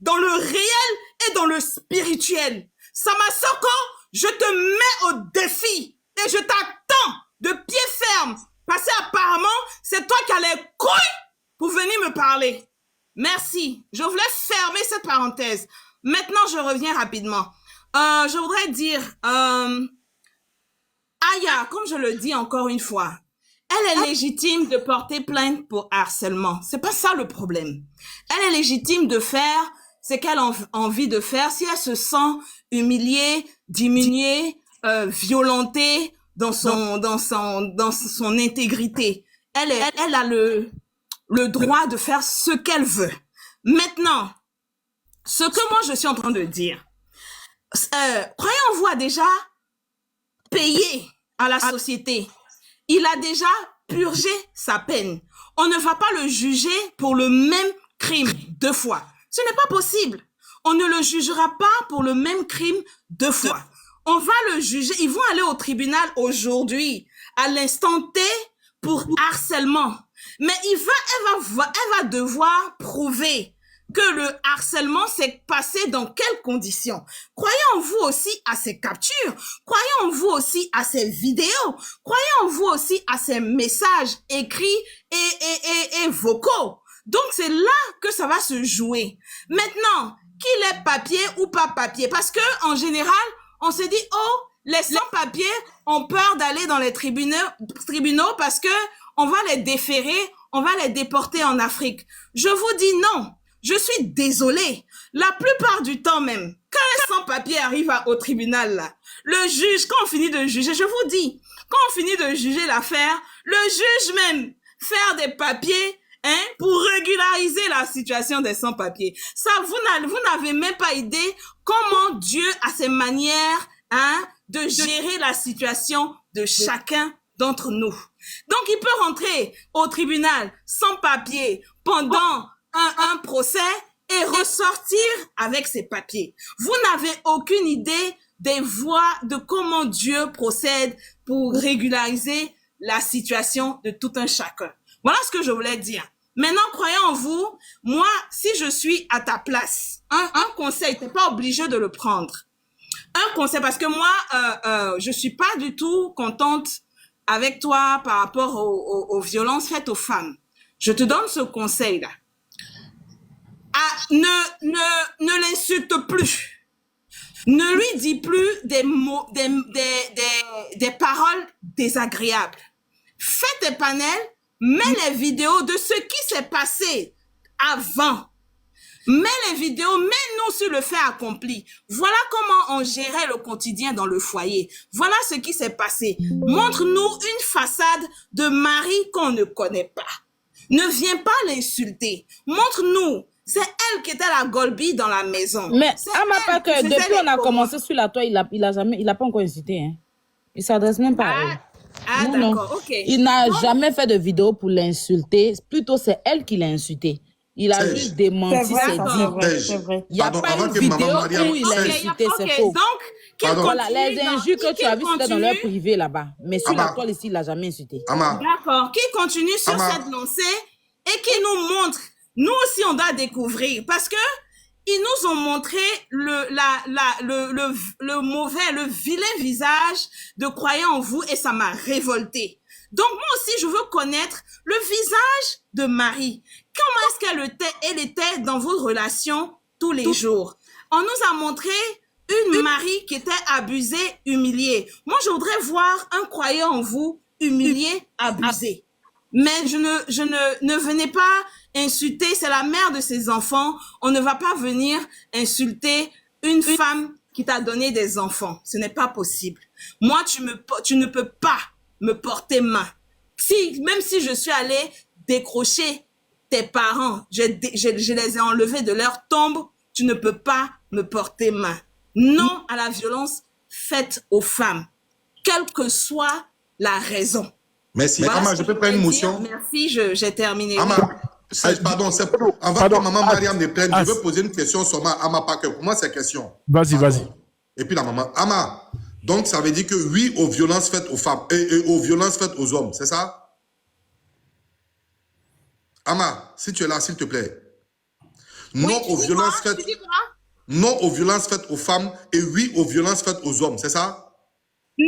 dans le réel et dans le spirituel. Samasoko, je te mets au défi et je t'attends de pied ferme parce qu'apparemment, c'est toi qui as les couilles pour venir me parler. Merci. Je voulais fermer cette parenthèse. Maintenant, je reviens rapidement. Je voudrais dire, Aya, comme je le dis encore une fois, elle est légitime de porter plainte pour harcèlement. C'est pas ça le problème. Elle est légitime de faire ce qu'elle a envie de faire. Si elle se sent humiliée, diminuée, violentée dans son intégrité, elle a le droit de faire ce qu'elle veut. Maintenant, ce que moi je suis en train de dire, Croyant-vous a déjà payé à la société. Il a déjà purgé sa peine. On ne va pas le juger pour le même crime 2 fois. Ce n'est pas possible. On ne le jugera pas pour le même crime 2 fois. On va le juger. Ils vont aller au tribunal aujourd'hui, à l'instant T, pour harcèlement. Mais elle va devoir prouver que le harcèlement s'est passé dans quelles conditions. Croyez-vous aussi à ces captures, croyez-vous aussi à ces vidéos, croyez-vous aussi à ces messages écrits et vocaux. Donc c'est là que ça va se jouer. Maintenant, qu'il est papier ou pas papier, parce que en général, on se dit, oh, les sans-papiers ont peur d'aller dans les tribunaux parce que on va les déférer, on va les déporter en Afrique. Je vous dis non. Je suis désolée. La plupart du temps même, quand les sans-papiers arrivent au tribunal, là, le juge, quand on finit de juger, je vous dis, quand on finit de juger l'affaire, le juge même faire des papiers pour régulariser la situation des sans-papiers. Ça, vous n'avez même pas idée comment Dieu a ses manières de gérer la situation de chacun d'entre nous. Donc, il peut rentrer au tribunal sans papier pendant un procès et ressortir avec ses papiers. Vous n'avez aucune idée des voies de comment Dieu procède pour régulariser la situation de tout un chacun. Voilà ce que je voulais dire. Maintenant, croyez en vous, moi, si je suis à ta place, un conseil, tu n'es pas obligé de le prendre. Un conseil, parce que moi, je suis pas du tout contente avec toi par rapport aux violences faites aux femmes. Je te donne ce conseil-là. Ne l'insulte plus. Ne lui dis plus des mots, des paroles désagréables. Fais tes panels, mets les vidéos de ce qui s'est passé avant. Mets les vidéos, mets-nous sur le fait accompli. Voilà comment on gérait le quotidien dans le foyer. Voilà ce qui s'est passé. Montre-nous une façade de mari qu'on ne connaît pas. Ne viens pas l'insulter. Montre-nous. C'est elle qui était la Golbi dans la maison. Mais Ama, pas que depuis on a commencé sur la toile, il a pas encore insulté. Hein. Il s'adresse même pas à elle. Ah, d'accord, ok. Il n'a jamais fait de vidéo pour l'insulter. Plutôt, c'est elle qui l'a insulté. Il a juste démenti ses dires. C'est vrai. Il n'y a pas une vidéo où il a insulté, c'est faux. Donc, voilà, les injures que tu as vues, c'était dans leur privé là-bas. Mais sur la toile ici, il l'a jamais insulté. D'accord, qui continue sur cette lancée et qui nous montre, nous aussi on doit découvrir, parce que ils nous ont montré le mauvais, le vilain visage de croyants en vous et ça m'a révolté. Donc moi aussi je veux connaître le visage de Marie. Comment est-ce qu'elle était dans vos relations tous les jours? On nous a montré une Marie qui était abusée, humiliée. Moi je voudrais voir un croyant en vous humilié, abusé. Mais ne venez pas insulter, c'est la mère de ses enfants. On ne va pas venir insulter une femme qui t'a donné des enfants. Ce n'est pas possible. Moi, tu ne peux pas me porter main. Même si je suis allée décrocher tes parents, je les ai enlevés de leur tombe, tu ne peux pas me porter main. Non à la violence faite aux femmes, quelle que soit la raison. Merci. Voilà, Ama, je peux prendre une motion? Merci, j'ai terminé. Ama, pardon, avant que maman Mariam ne prenne, je veux poser une question sur Ama Parker. Pour moi, c'est question. Vas-y, vas-y. Et puis la maman. Ama, donc ça veut dire que oui aux violences faites aux femmes et aux violences faites aux hommes, c'est ça? Ama, si tu es là, s'il te plaît. Non tu aux dis violences quoi? faites. Tu dis quoi? Non aux violences faites aux femmes et oui aux violences faites aux hommes, c'est ça? Non,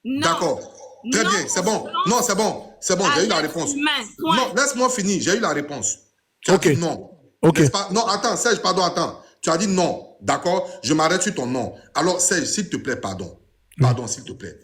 non, D'accord. Très non bien, c'est aux bon. Non, violences c'est bon. C'est bon, à j'ai eu la l'être réponse. humain. Non, Point. laisse-moi finir, j'ai eu la réponse. Tu as Ok. dit non. Ok. N'est-ce pas? Non, attends, Serge, pardon, attends. Tu as dit non. D'accord? Je m'arrête sur ton non. Alors, Serge, s'il te plaît, pardon. Pardon, s'il te plaît.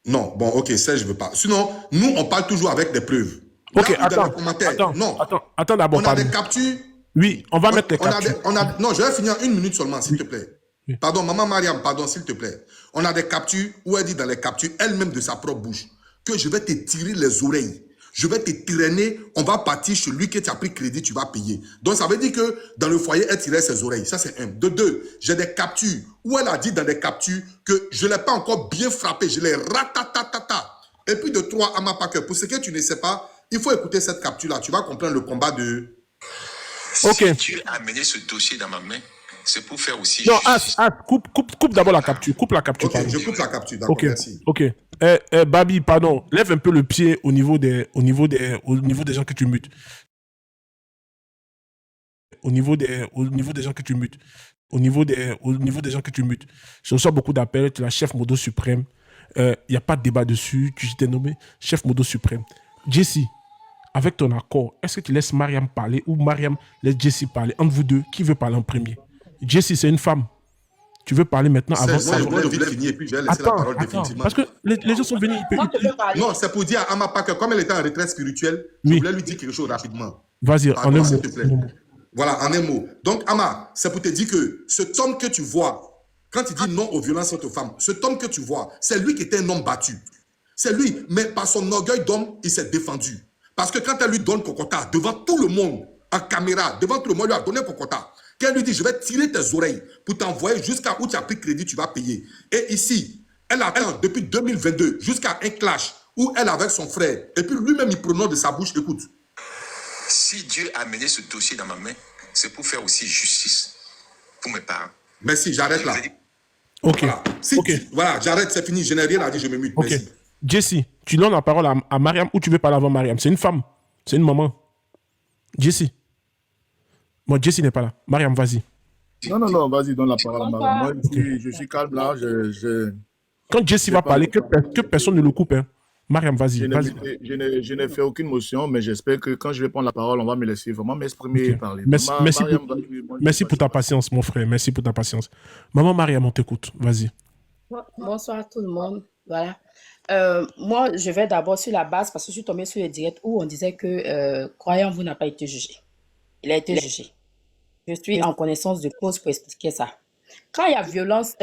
Non, bon, ok, Serge, je veux pas. Sinon, nous, on parle toujours avec des preuves. Là Ok, où dans attends. les commentaires, Attends, non. attends d'abord, On a pardon. des captures. Oui, on va mettre les On a captures. non, je vais finir 1 minute seulement, s'il te plaît. Oui. Pardon, maman Mariam, pardon, s'il te plaît. On a des captures où elle dit dans les captures, elle-même de sa propre bouche, que je vais te tirer les oreilles. Je vais te traîner, on va partir chez lui que tu as pris crédit, tu vas payer. Donc, ça veut dire que dans le foyer, elle tirait ses oreilles. Ça, c'est un. De deux, j'ai des captures où elle a dit dans des captures que je ne l'ai pas encore bien frappé. Je l'ai ratatatata. Et puis de trois, Ama Packer, pour ce que tu ne sais pas, il faut écouter cette capture-là. Tu vas comprendre le combat de... Ok. Si Dieu a amené ce dossier dans ma main, c'est pour faire aussi Non, justice. coupe d'abord la capture. Coupe la capture, Ok, pardon. je coupe la capture, d'accord, Ok, merci. ok. Babi, pardon, lève un peu le pied au niveau des gens que tu mutes. Au niveau des gens que tu mutes. Au niveau des gens que tu mutes. Je reçois beaucoup d'appels, tu es la chef modo suprême. Il n'y a pas de débat dessus. Tu t'es nommé chef modo suprême. Jessie, avec ton accord, est-ce que tu laisses Mariam parler ou Mariam laisse Jessie parler? Entre vous deux, qui veut parler en premier? Jessie, c'est une femme. Tu veux parler maintenant avant Moi, je voulais vite finir et puis je vais laisser la parole définitivement. parce que les gens sont venus. Moi, je peux parler. Non, c'est pour dire à Ama Packer, comme elle était en retraite spirituelle, je Oui. voulais lui dire quelque chose rapidement. Vas-y, en Pardon, un s'il mot. te plaît. Voilà, en un mot. Donc, Ama, c'est pour te dire que cet homme que tu vois, quand il dit non aux violences faites aux femmes, cet homme que tu vois, c'est lui qui était un homme battu. C'est lui, mais par son orgueil d'homme, il s'est défendu. Parce que quand elle lui donne Kokota, devant tout le monde, en caméra, devant tout le monde, lui a donné Kokota. Qu'elle lui dit, je vais tirer tes oreilles pour t'envoyer jusqu'à où tu as pris crédit, tu vas payer. Et ici, elle attend depuis 2022 jusqu'à un clash où elle avec son frère, et puis lui-même, il prononce de sa bouche, écoute. Si Dieu a amené ce dossier dans ma main, c'est pour faire aussi justice pour mes parents. Merci, j'arrête là. Ok. Voilà, voilà, j'arrête, c'est fini, je n'ai rien à dire, je me mute. Ok. Merci. Jessie, tu donnes la parole à Mariam ou tu veux parler avant Mariam? C'est une femme. C'est une maman. Jessie. Bon, Jessie n'est pas là. Mariam, vas-y. Non, vas-y, donne la parole à Mariam. Moi, je suis calme là. Quand Jessie va parler, que personne ne le coupe. Hein. Mariam, vas-y. Je n'ai fait aucune motion, mais j'espère que quand je vais prendre la parole, on va me laisser vraiment m'exprimer et parler. Merci pour ta patience, mon frère. Merci pour ta patience. Maman Mariam, on t'écoute. Vas-y. Bonsoir à tout le monde. Voilà. Moi, je vais d'abord sur la base parce que je suis tombée sur le direct où on disait que croyant vous n'a pas été jugé. Il a été jugé. Je suis en connaissance de cause pour expliquer ça. Quand il y a violence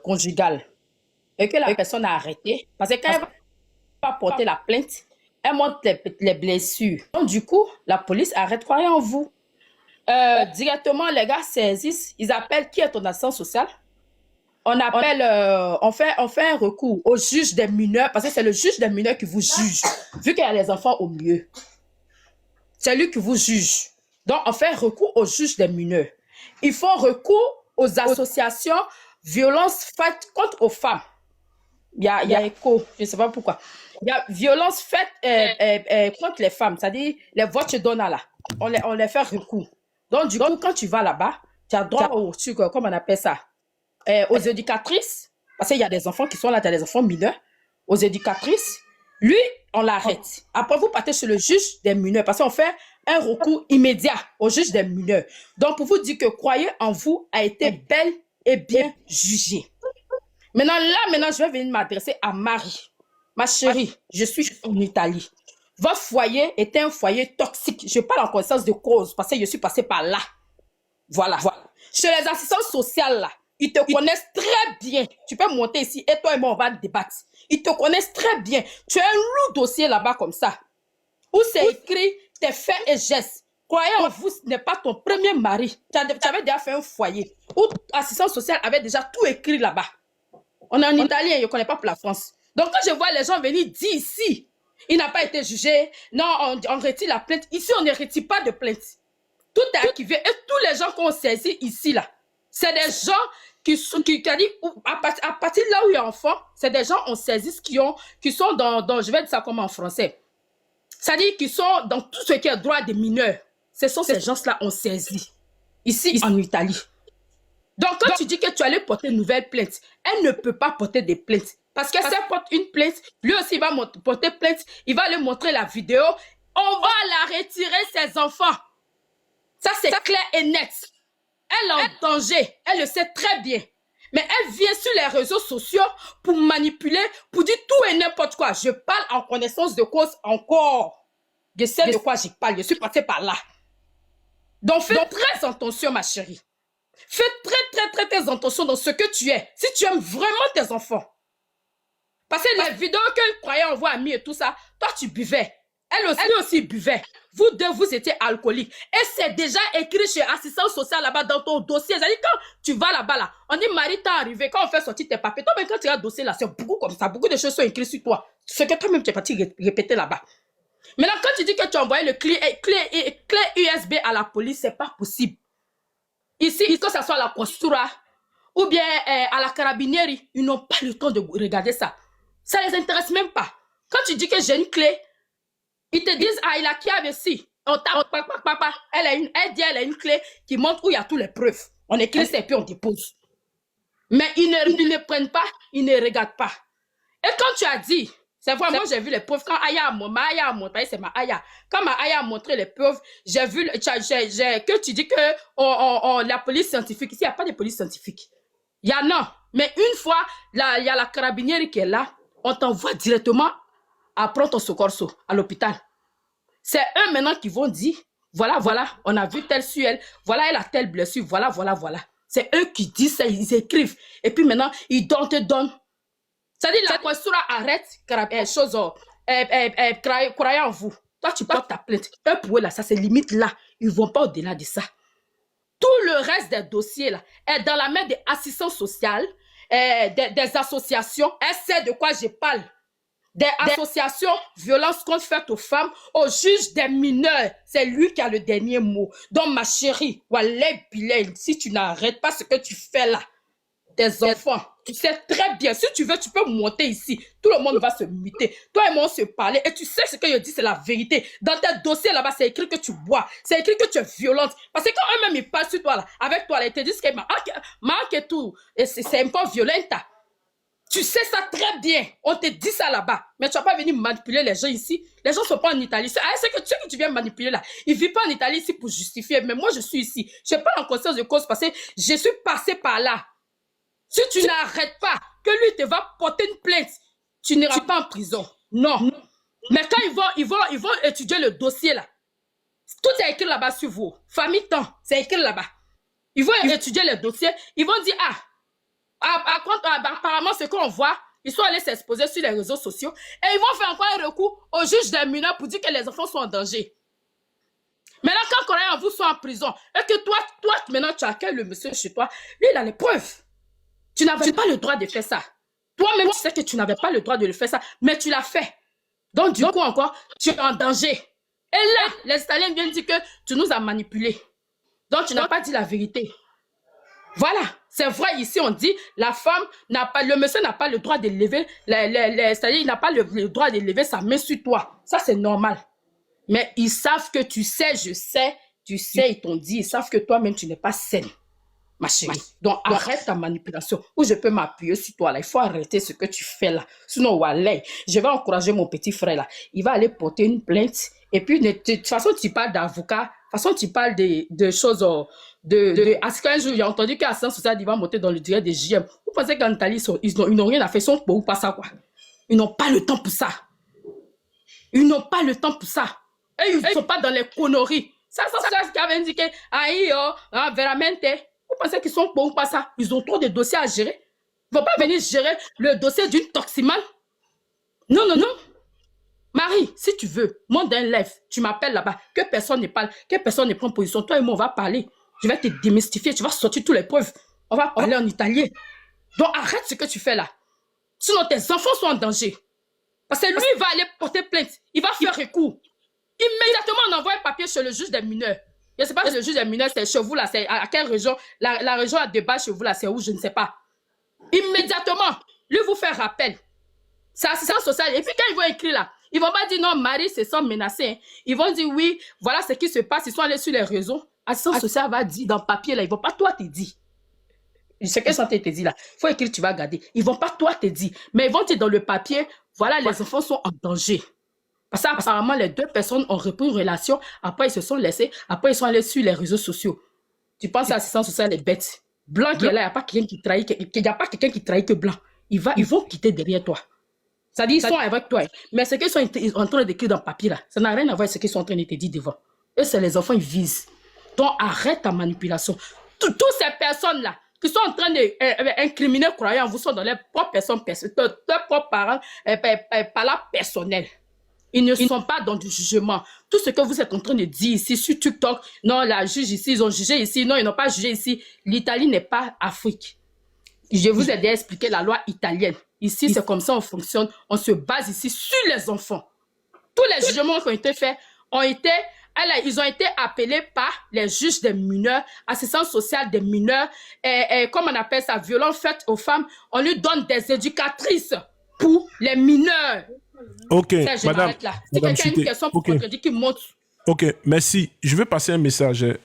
conjugale et que la personne a arrêté, parce que quand elle va porter la plainte, elle montre les blessures. Donc, du coup, la police arrête croyant en vous. Directement, les gars saisissent, ils appellent qui est ton assistant social. On appelle, on fait un recours au juge des mineurs, parce que c'est le juge des mineurs qui vous juge, vu qu'il y a les enfants au milieu. C'est lui qui vous juge. Donc, on fait recours au juge des mineurs. Ils font recours aux associations violences faites contre aux femmes. Il y a écho, je ne sais pas pourquoi. Il y a violence faite contre les femmes, c'est-à-dire les votes donnent là. On les fait recours. Donc, du coup, quand tu vas là-bas, tu as droit au truc, comment on appelle ça? Aux éducatrices, parce qu'il y a des enfants qui sont là, tu as des enfants mineurs, aux éducatrices, lui, on l'arrête. Après, vous partez sur le juge des mineurs, parce qu'on fait un recours immédiat au juge des mineurs. Donc, pour vous dire que croyez en vous a été bel et bien jugé. Maintenant, je vais venir m'adresser à Marie. Ma chérie, je suis en Italie. Votre foyer était un foyer toxique. Je parle en connaissance de cause, parce que je suis passée par là. Voilà. Chez les assistants sociaux, là, ils te connaissent très bien. Tu peux monter ici et toi et moi, on va débattre. Ils te connaissent très bien. Tu as un lourd dossier là-bas comme ça, où c'est écrit tes faits et gestes. Croyez en vous, ce n'est pas ton premier mari. Tu avais déjà fait un foyer où l'assistance sociale avait déjà tout écrit là-bas. On est en Italie, je ne connais pas pour la France. Donc quand je vois les gens venir dire ici, il n'a pas été jugé, non, on retire la plainte. Ici, on ne retire pas de plainte. Tout est archivé. Et tous les gens qu'on saisit ici, là, c'est des gens qui a dit, à partir de là où il y a enfant, c'est des gens on saisit qui sont dans, je vais dire ça comme en français. C'est-à-dire qu'ils sont dans tout ce qui est droit des mineurs. ce sont ces gens-là ont saisi. Ici, en Italie. Donc, quand tu dis que tu allais porter une nouvelle plainte, elle ne peut pas porter des plaintes. Parce que si elle porte une plainte, lui aussi va porter plainte, il va lui montrer la vidéo, on va la retirer, ses enfants. Ça, c'est clair et net. Elle est en danger, elle le sait très bien. Mais elle vient sur les réseaux sociaux pour manipuler, pour dire tout et n'importe quoi. Je parle en connaissance de cause encore. Je sais de quoi je parle, je suis passée par là. Donc, fais très attention, ma chérie. Fais très attention dans ce que tu es. Si tu aimes vraiment tes enfants. Parce que les vidéos que Croyant envoie à Mi et tout ça, toi, tu buvais. Elle aussi buvait. Vous deux, vous étiez alcooliques. Et c'est déjà écrit chez assistance sociale là-bas dans ton dossier. C'est-à-dire quand tu vas là-bas, là, on dit Marie, t'es arrivé. Quand on fait sortir tes papiers, toi, même quand tu as un dossier là, c'est beaucoup comme ça. Beaucoup de choses sont écrites sur toi. Ce que toi-même, tu es parti répéter là-bas. Maintenant, quand tu dis que tu as envoyé le clé USB à la police, c'est pas possible. Ici, que ce soit à la Costura ou bien à la Carabinieri, ils n'ont pas le temps de regarder ça. Ça les intéresse même pas. Quand tu dis que j'ai une clé, ils te disent, ah, il a qui avait si. Papa, elle a une clé qui montre où il y a toutes les preuves. On écrit ça et puis on dépose. Mais ils ne prennent pas, ils ne regardent pas. Et quand tu as dit, c'est vrai, moi j'ai vu les preuves. Quand Aya a montré, c'est ma Aya. Quand ma Aya a montré les preuves, j'ai vu, que tu dis que la police scientifique, ici il n'y a pas de police scientifique. Il y en a. Mais une fois, il y a la carabinière qui est là, on t'envoie directement à Pronto Soccorso, à l'hôpital. C'est eux maintenant qui vont dire, voilà, on a vu telle sur elle, voilà, elle a telle blessure, voilà. C'est eux qui disent ça, ils écrivent. Et puis maintenant, ils te donnent. C'est-à-dire, la Costura arrête, croyant en vous. Toi, tu portes ta plainte. Eux, pour eux, là, ça, c'est limite là. Ils ne vont pas au-delà de ça. Tout le reste des dossiers, là, est dans la main des assistants sociaux, des associations. Elle sait de quoi je parle. Des associations, violences contre faites aux femmes, au juge des mineurs. C'est lui qui a le dernier mot. Donc, ma chérie, Wallet Bilal, si tu n'arrêtes pas ce que tu fais là, tes enfants, tu sais très bien, si tu veux, tu peux monter ici. Tout le monde va se muter. Toi et moi, on se parler. Et tu sais ce que je dis, c'est la vérité. Dans tes dossiers là-bas, c'est écrit que tu bois. C'est écrit que tu es violente. Parce que quand eux-mêmes, ils parlent sur toi là, avec toi là, ils te disent que manque et tout. Et c'est un peu violent. Tu sais ça très bien. On te dit ça là-bas. Mais tu vas pas venir manipuler les gens ici. Les gens ne sont pas en Italie. Ah, c'est que tu viens manipuler là. Ils ne vivent pas en Italie ici pour justifier. Mais moi, je suis ici. Je n'ai pas en conscience de cause parce que je suis passé par là. Si tu n'arrêtes pas, que lui te va porter une plainte, tu n'iras pas en prison. Non. Mais quand ils vont étudier le dossier là, tout est écrit là-bas sur vous. Famille temps, c'est écrit là-bas. Ils vont étudier le dossier. Ils vont dire, apparemment, ce qu'on voit, ils sont allés s'exposer sur les réseaux sociaux et ils vont faire encore un recours au juge des mineurs pour dire que les enfants sont en danger. Maintenant, quand Coréen vous sont en prison et que toi, maintenant, tu accueilles le monsieur chez toi, lui, il a les preuves. Tu n'avais pas le droit de faire ça. Toi-même, tu sais que tu n'avais pas le droit de le faire ça, mais tu l'as fait. Donc, du coup, encore, tu es en danger. Et là, les Italiens viennent dire que tu nous as manipulés. Donc, tu n'as pas dit la vérité. Voilà, c'est vrai, ici on dit, la femme n'a pas, le monsieur n'a pas le droit de lever, c'est-à-dire il n'a pas le droit de lever sa main sur toi. Ça, c'est normal. Mais ils savent que tu sais, je sais, tu sais, ils t'ont dit, ils savent que toi-même, tu n'es pas saine, ma chérie. Donc, arrête ta manipulation. Ou je peux m'appuyer sur toi, là. Il faut arrêter ce que tu fais, là. Sinon, Wallet, je vais encourager mon petit frère, là. Il va aller porter une plainte. Et puis, de toute façon, tu parles d'avocat. De toute façon, tu parles de choses... À ce qu'un jour, j'ai entendu qu'à Assistance sociale, ils vont monter dans le direct des JM. Vous pensez qu'en Italie, ils n'ont rien à faire, ils sont pour ou pas ça, quoi. Ils n'ont pas le temps pour ça. Ils n'ont pas le temps pour ça. Et ils ne sont pas dans les conneries. Ça, c'est ce qu'ils avaient dit que, veramente. Vous pensez qu'ils sont pour ou pas ça? Ils ont trop de dossiers à gérer. Ils ne vont pas venir gérer le dossier d'une toximane. Non. Marie, si tu veux, monte d'un live, tu m'appelles là-bas, que personne ne parle, que personne ne prend position. Toi et moi, on va parler. Je vais te démystifier, tu vas sortir toutes les preuves. On va parler en italien. Donc arrête ce que tu fais là. Sinon tes enfants sont en danger. Parce que lui, il va aller porter plainte. Il va faire recours. Immédiatement, on envoie un papier chez le juge des mineurs. Je ne sais pas si le juge des mineurs, c'est chez vous là, c'est à quelle région, la région à débat chez vous là, c'est où, je ne sais pas. Immédiatement, lui vous fait rappel. C'est assistance sociale. Et puis quand ils vont écrire là, Ils vont pas dire non, Marie se sent menacée. Hein. Ils vont dire oui, voilà ce qui se passe. Ils sont allés sur les réseaux. Assistance sociale va dire dans le papier là, ils vont pas toi te dire. Ce que sont te dire là, il faut écrire, tu vas garder. Ils vont pas toi te dire, mais ils vont dire dans le papier, voilà, les enfants sont en danger. Parce qu'apparemment, les deux personnes ont repris une relation, après ils se sont laissés, après ils sont allés sur les réseaux sociaux. Tu penses à l'assistance sociale est bête. Blanc qui est là, il n'y a pas quelqu'un qui trahit, il n'y a pas quelqu'un qui trahit que blanc. Ils vont quitter derrière toi. C'est-à-dire, ils sont avec toi. Mais ce qu'ils sont en train d'écrire dans le papier là, ça n'a rien à voir avec ce qu'ils sont en train de te dire devant. Eux, c'est les enfants, ils visent. Donc, arrête ta manipulation. Toutes ces personnes-là, qui sont en train d'incriminer croyants, vous sont dans leurs propres personnes, leurs propres parents, par là personnel. Ils ne sont pas dans du jugement. Tout ce que vous êtes en train de dire ici sur TikTok, non, la juge ici, ils ont jugé ici, non, ils n'ont pas jugé ici. L'Italie n'est pas Afrique. Je vous ai déjà expliqué la loi italienne. Ici, c'est comme ça on fonctionne. On se base ici sur les enfants. Tous les jugements qui ont été faits ils ont été appelés par les juges des mineurs, assistance sociale des mineurs, comme on appelle ça, violence faite aux femmes. On lui donne des éducatrices pour les mineurs. Ok, Ça, je madame. m'arrête là. Si quelqu'un a une question pour contredire, qui monte. Ok, merci. Je vais passer un message.